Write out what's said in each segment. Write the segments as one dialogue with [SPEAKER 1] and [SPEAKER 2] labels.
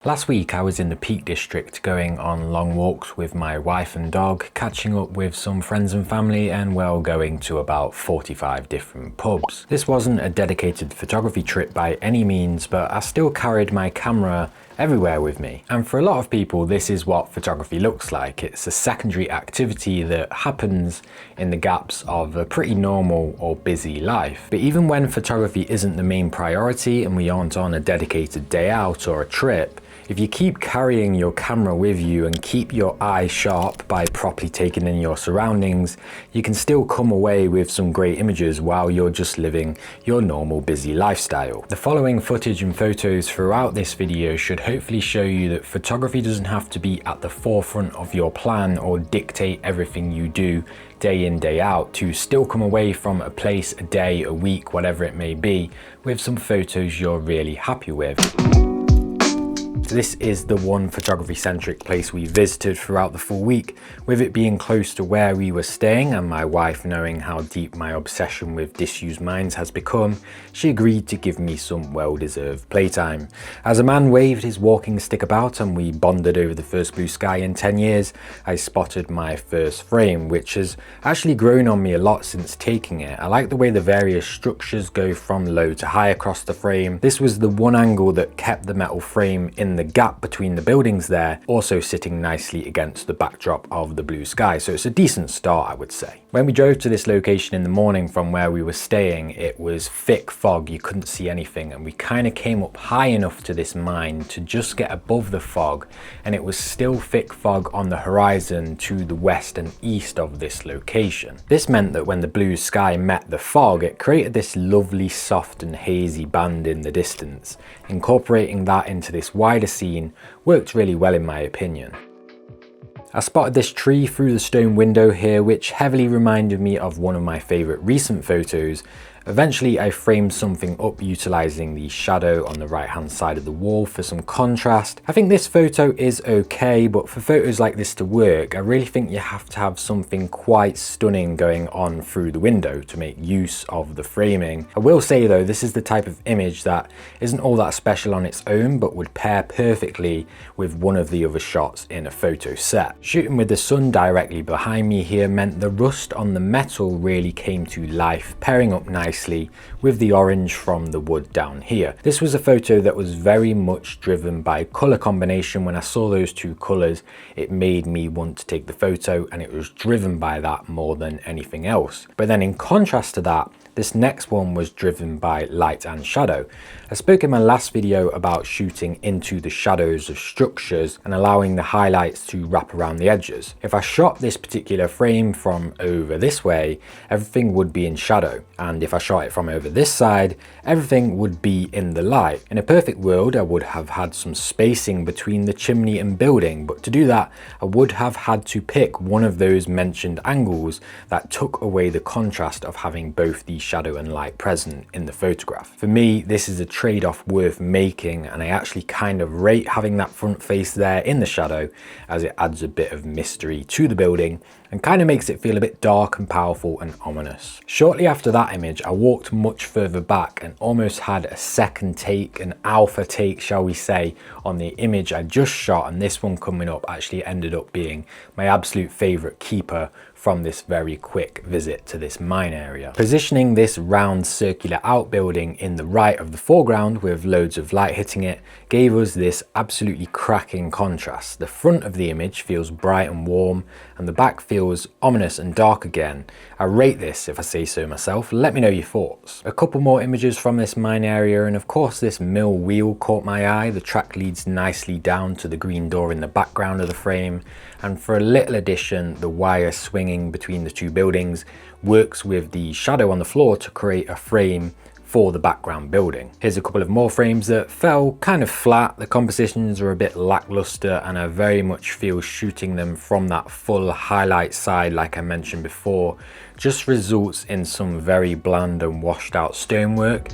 [SPEAKER 1] Last week I was in the Peak District going on long walks with my wife and dog, catching up with some friends and family, and well, going to about 45 different pubs. This wasn't a dedicated photography trip by any means, but I still carried my camera everywhere with me. And for a lot of people, this is what photography looks like. It's a secondary activity that happens in the gaps of a pretty normal or busy life. But even when photography isn't the main priority and we aren't on a dedicated day out or a trip, if you keep carrying your camera with you and keep your eye sharp by properly taking in your surroundings, you can still come away with some great images while you're just living your normal busy lifestyle. The following footage and photos throughout this video should hopefully show you that photography doesn't have to be at the forefront of your plan or dictate everything you do day in, day out, to still come away from a place, a day, a week, whatever it may be, with some photos you're really happy with. This is the one photography centric place we visited throughout the full week, with it being close to where we were staying and my wife knowing how deep my obsession with disused mines has become. She agreed to give me some well-deserved playtime. As a man waved his walking stick about and we bonded over the first blue sky in 10 years, I spotted my first frame, which has actually grown on me a lot since taking it. I like the way the various structures go from low to high across the frame. This was the one angle that kept the metal frame in the gap between the buildings there, also sitting nicely against the backdrop of the blue sky, so it's a decent start, I would say. When we drove to this location in the morning from where we were staying, it was thick fog, you couldn't see anything, and we kind of came up high enough to this mine to just get above the fog, and it was still thick fog on the horizon to the west and east of this location. This meant that when the blue sky met the fog, it created this lovely soft and hazy band in the distance. Incorporating that into this wider scene worked really well in my opinion. I spotted this tree through the stone window here, which heavily reminded me of one of my favourite recent photos. Eventually I framed something up utilising the shadow on the right hand side of the wall for some contrast. I think this photo is okay, but for photos like this to work, I really think you have to have something quite stunning going on through the window to make use of the framing. I will say though, this is the type of image that isn't all that special on its own, but would pair perfectly with one of the other shots in a photo set. Shooting with the sun directly behind me here meant the rust on the metal really came to life, pairing up nicely with the orange from the wood down here. This was a photo that was very much driven by color combination. When I saw those two colors, it made me want to take the photo, and it was driven by that more than anything else. But then in contrast to that, this next one was driven by light and shadow. I spoke in my last video about shooting into the shadows of structures and allowing the highlights to wrap around the edges. If I shot this particular frame from over this way, everything would be in shadow. And if I shot it from over this side, everything would be in the light. In a perfect world, I would have had some spacing between the chimney and building, but to do that, I would have had to pick one of those mentioned angles that took away the contrast of having both the shadow and light present in the photograph. For me, this is a trade-off worth making, and I actually kind of rate having that front face there in the shadow, as it adds a bit of mystery to the building and kind of makes it feel a bit dark and powerful and ominous. Shortly after that image, I walked much further back and almost had a second take, an alpha take shall we say, on the image I just shot, and this one coming up actually ended up being my absolute favourite keeper from this very quick visit to this mine area. Positioning this round circular outbuilding in the right of the foreground with loads of light hitting it gave us this absolutely cracking contrast. The front of the image feels bright and warm, and the back feels ominous and dark again. I rate this, if I say so myself. Let me know your thoughts. A couple more images from this mine area, and of course this mill wheel caught my eye. The track leads nicely down to the green door in the background of the frame, and for a little addition, the wire swinging between the two buildings works with the shadow on the floor to create a frame for the background building. Here's a couple of more frames that fell kind of flat. The compositions are a bit lackluster, and I very much feel shooting them from that full highlight side, like I mentioned before, just results in some very bland and washed out stonework.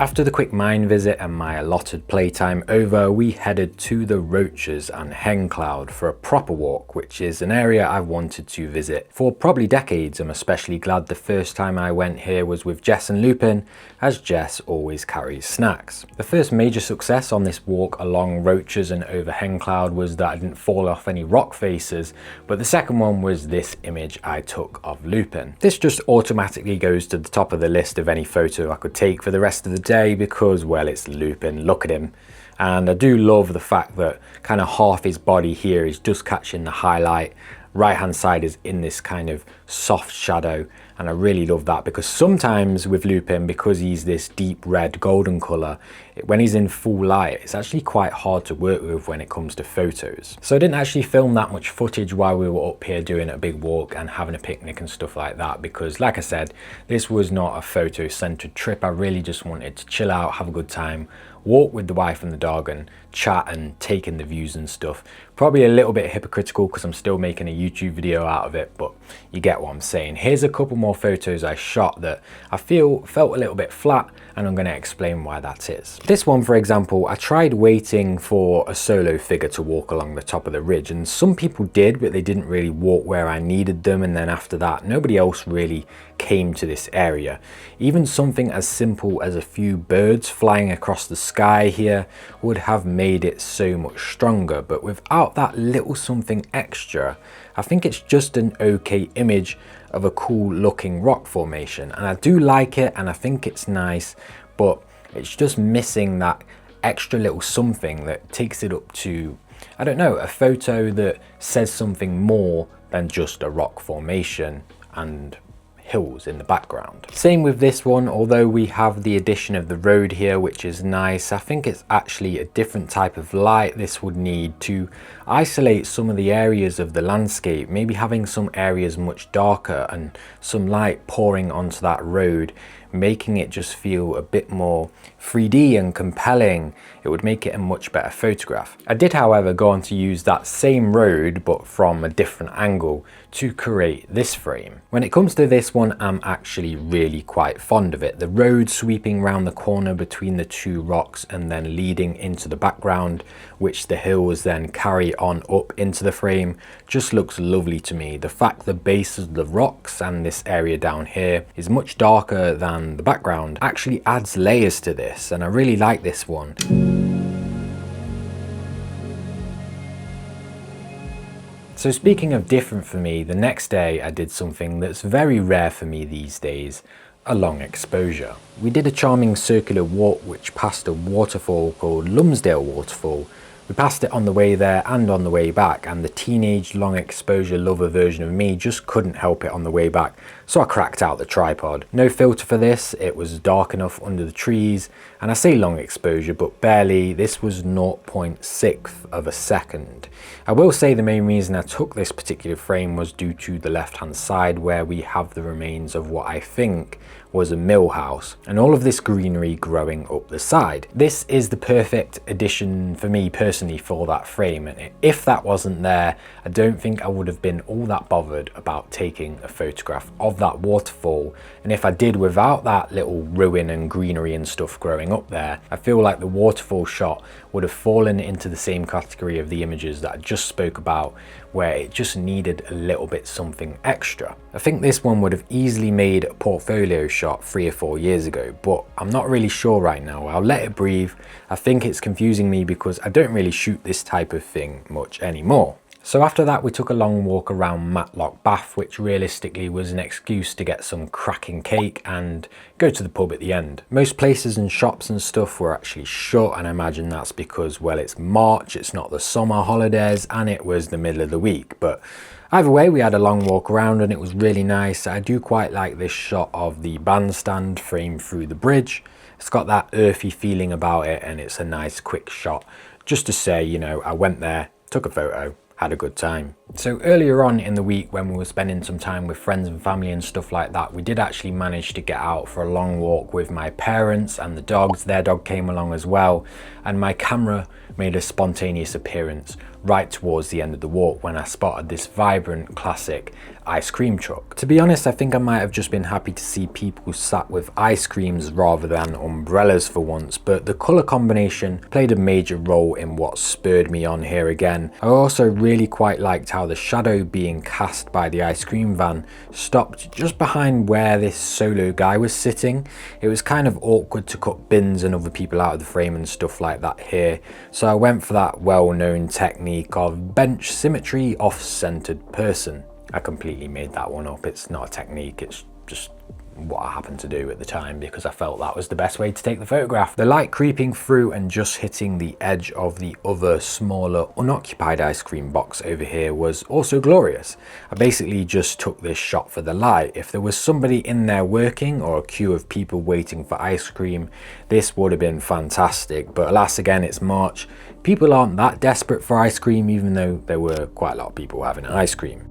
[SPEAKER 1] After the quick mine visit and my allotted playtime over, we headed to the Roaches and Hen Cloud for a proper walk, which is an area I've wanted to visit for probably decades. I'm especially glad the first time I went here was with Jess and Lupin, as Jess always carries snacks. The first major success on this walk along Roaches and over Hen Cloud was that I didn't fall off any rock faces, but the second one was this image I took of Lupin. This just automatically goes to the top of the list of any photo I could take for the rest of the day because, well, it's Lupin, look at him. And I do love the fact that kind of half his body here is just catching the highlight. Right hand side is in this kind of soft shadow, and I really love that because sometimes with Lupin, because he's this deep red golden colour, when he's in full light it's actually quite hard to work with when it comes to photos. So I didn't actually film that much footage while we were up here doing a big walk and having a picnic and stuff like that, because like I said, this was not a photo centered trip. I really just wanted to chill out, have a good time, walk with the wife and the dog and chat and take in the views and stuff. Probably a little bit hypocritical because I'm still making a YouTube video out of it, but you get what I'm saying. Here's a couple more photos I shot that I felt a little bit flat, and I'm going to explain why that is. This one, for example, I tried waiting for a solo figure to walk along the top of the ridge, and some people did, but they didn't really walk where I needed them, and then after that nobody else really came to this area. Even something as simple as a few birds flying across the sky here would have made it so much stronger, but without that little something extra, I think it's just an okay image of a cool looking rock formation, and I do like it and I think it's nice, but it's just missing that extra little something that takes it up to, I don't know, a photo that says something more than just a rock formation and hills in the background. Same with this one, although we have the addition of the road here, which is nice. I think it's actually a different type of light this would need to isolate some of the areas of the landscape, maybe having some areas much darker and some light pouring onto that road, making it just feel a bit more 3D and compelling. It would make it a much better photograph. I did, however, go on to use that same road but from a different angle to create this frame. When it comes to this one, I'm actually really quite fond of it. The road sweeping round the corner between the two rocks and then leading into the background, which the hills then carry on up into the frame, just looks lovely to me. The fact the base of the rocks and this area down here is much darker than the background actually adds layers to this, and I really like this one. So speaking of different for me, the next day I did something that's very rare for me these days, a long exposure. We did a charming circular walk which passed a waterfall called Lumsdale Waterfall. We passed it on the way there and on the way back, and the teenage long exposure lover version of me just couldn't help it on the way back, so I cracked out the tripod. No filter for this, it was dark enough under the trees, and I say long exposure but barely, this was 0.6 of a second. I will say the main reason I took this particular frame was due to the left hand side where we have the remains of what I think was a mill house and all of this greenery growing up the side. This is the perfect addition for me personally for that frame, and if that wasn't there, I don't think I would have been all that bothered about taking a photograph of that waterfall, and if I did without that little ruin and greenery and stuff growing up there, I feel like the waterfall shot would have fallen into the same category of the images that I just spoke about, where it just needed a little bit something extra. I think this one would have easily made a portfolio shot 3 or 4 years ago, but I'm not really sure right now. I'll let it breathe. I think it's confusing me because I don't really shoot this type of thing much anymore. So after that we took a long walk around Matlock Bath, which realistically was an excuse to get some cracking cake and go to the pub at the end. Most places and shops and stuff were actually shut, and I imagine that's because, well, it's March, it's not the summer holidays, and it was the middle of the week. But either way, we had a long walk around and it was really nice. I do quite like this shot of the bandstand framed through the bridge. It's got that earthy feeling about it, and it's a nice quick shot just to say, you know, I went there, took a photo, had a good time. So earlier on in the week when we were spending some time with friends and family and stuff like that, we did actually manage to get out for a long walk with my parents and the dogs. Their dog came along as well, and my camera made a spontaneous appearance right towards the end of the walk when I spotted this vibrant classic ice cream truck. To be honest, I think I might have just been happy to see people sat with ice creams rather than umbrellas for once, but the colour combination played a major role in what spurred me on here again. I also really quite liked how the shadow being cast by the ice cream van stopped just behind where this solo guy was sitting. It was kind of awkward to cut bins and other people out of the frame and stuff like that here, so I went for that well-known technique of bench symmetry off-centered person. I completely made that one up. It's not a technique, it's just what I happened to do at the time because I felt that was the best way to take the photograph. The light creeping through and just hitting the edge of the other smaller unoccupied ice cream box over here was also glorious. I basically just took this shot for the light. If there was somebody in there working or a queue of people waiting for ice cream, this would have been fantastic, but alas, again, it's March. People aren't that desperate for ice cream, even though there were quite a lot of people having ice cream.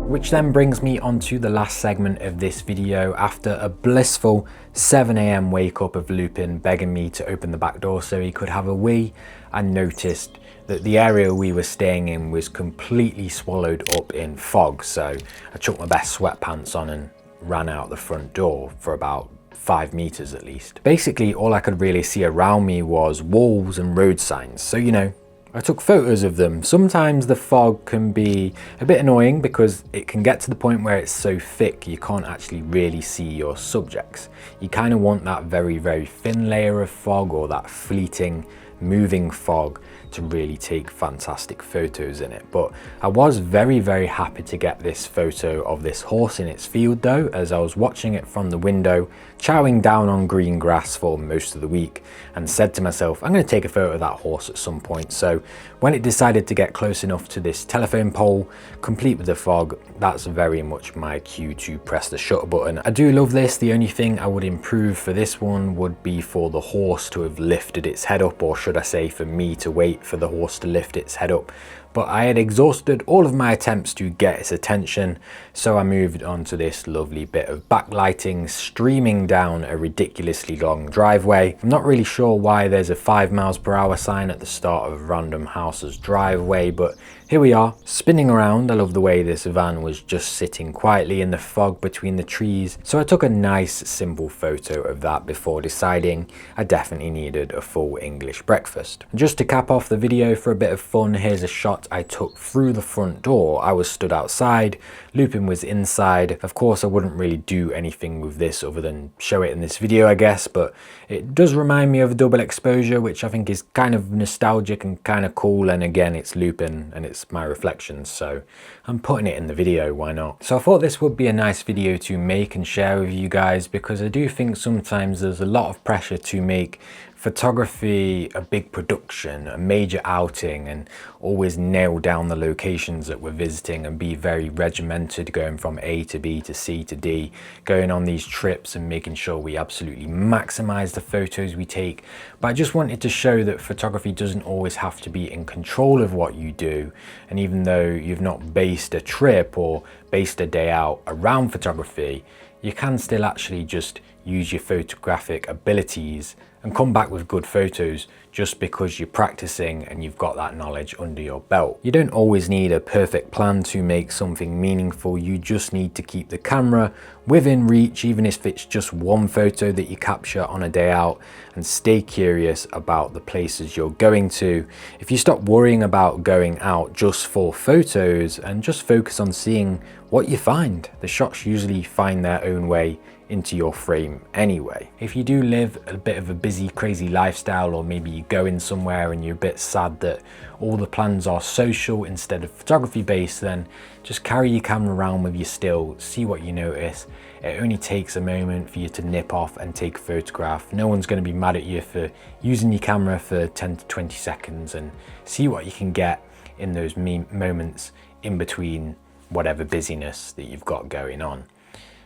[SPEAKER 1] Which then brings me on to the last segment of this video. After a blissful 7 AM wake up of Lupin begging me to open the back door so he could have a wee, I noticed that the area we were staying in was completely swallowed up in fog, so I chucked my best sweatpants on and ran out the front door for about 5 meters at least. Basically, all I could really see around me was walls and road signs, so you know, I took photos of them. Sometimes the fog can be a bit annoying because it can get to the point where it's so thick you can't actually really see your subjects. You kind of want that very, very thin layer of fog or that fleeting, moving fog to really take fantastic photos in it. But I was very, very happy to get this photo of this horse in its field though, as I was watching it from the window, chowing down on green grass for most of the week, and said to myself, I'm going to take a photo of that horse at some point. So when it decided to get close enough to this telephone pole, complete with the fog, that's very much my cue to press the shutter button. I do love this. The only thing I would improve for this one would be for the horse to have lifted its head up, or should I say for me to wait for the horse to lift its head up. But I had exhausted all of my attempts to get its attention, so I moved on to this lovely bit of backlighting streaming down a ridiculously long driveway. I'm not really sure why there's a 5 miles per hour sign at the start of Random House's driveway, but here we are, spinning around. I love the way this van was just sitting quietly in the fog between the trees, so I took a nice simple photo of that before deciding I definitely needed a full English breakfast. And just to cap off the video for a bit of fun, here's a shot I took through the front door. I was stood outside, Lupin was inside. Of course, I wouldn't really do anything with this other than show it in this video, I guess, but it does remind me of double exposure, which I think is kind of nostalgic and kind of cool. And again, it's Lupin and it's my reflections, so I'm putting it in the video, why not? So I thought this would be a nice video to make and share with you guys, because I do think sometimes there's a lot of pressure to make photography a big production, a major outing, and always nail down the locations that we're visiting and be very regimented, going from A to B to C to D, going on these trips and making sure we absolutely maximize the photos we take. But I just wanted to show that photography doesn't always have to be in control of what you do, and even though you've not based a trip or based a day out around photography, you can still actually just use your photographic abilities and come back with good photos just because you're practicing and you've got that knowledge under your belt. You don't always need a perfect plan to make something meaningful. You just need to keep the camera within reach, even if it's just one photo that you capture on a day out, and stay curious about the places you're going to. If you stop worrying about going out just for photos and just focus on seeing what you find, the shots usually find their own way into your frame anyway. If you do live a bit of a busy, crazy lifestyle, or maybe you go in somewhere and you're a bit sad that all the plans are social instead of photography based, then just carry your camera around with you still, see what you notice. It only takes a moment for you to nip off and take a photograph. No one's going to be mad at you for using your camera for 10 to 20 seconds, and see what you can get in those moments in between whatever busyness that you've got going on.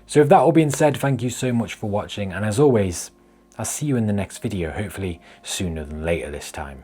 [SPEAKER 1] So with that all being said, thank you so much for watching, and as always, I'll see you in the next video, hopefully sooner than later this time.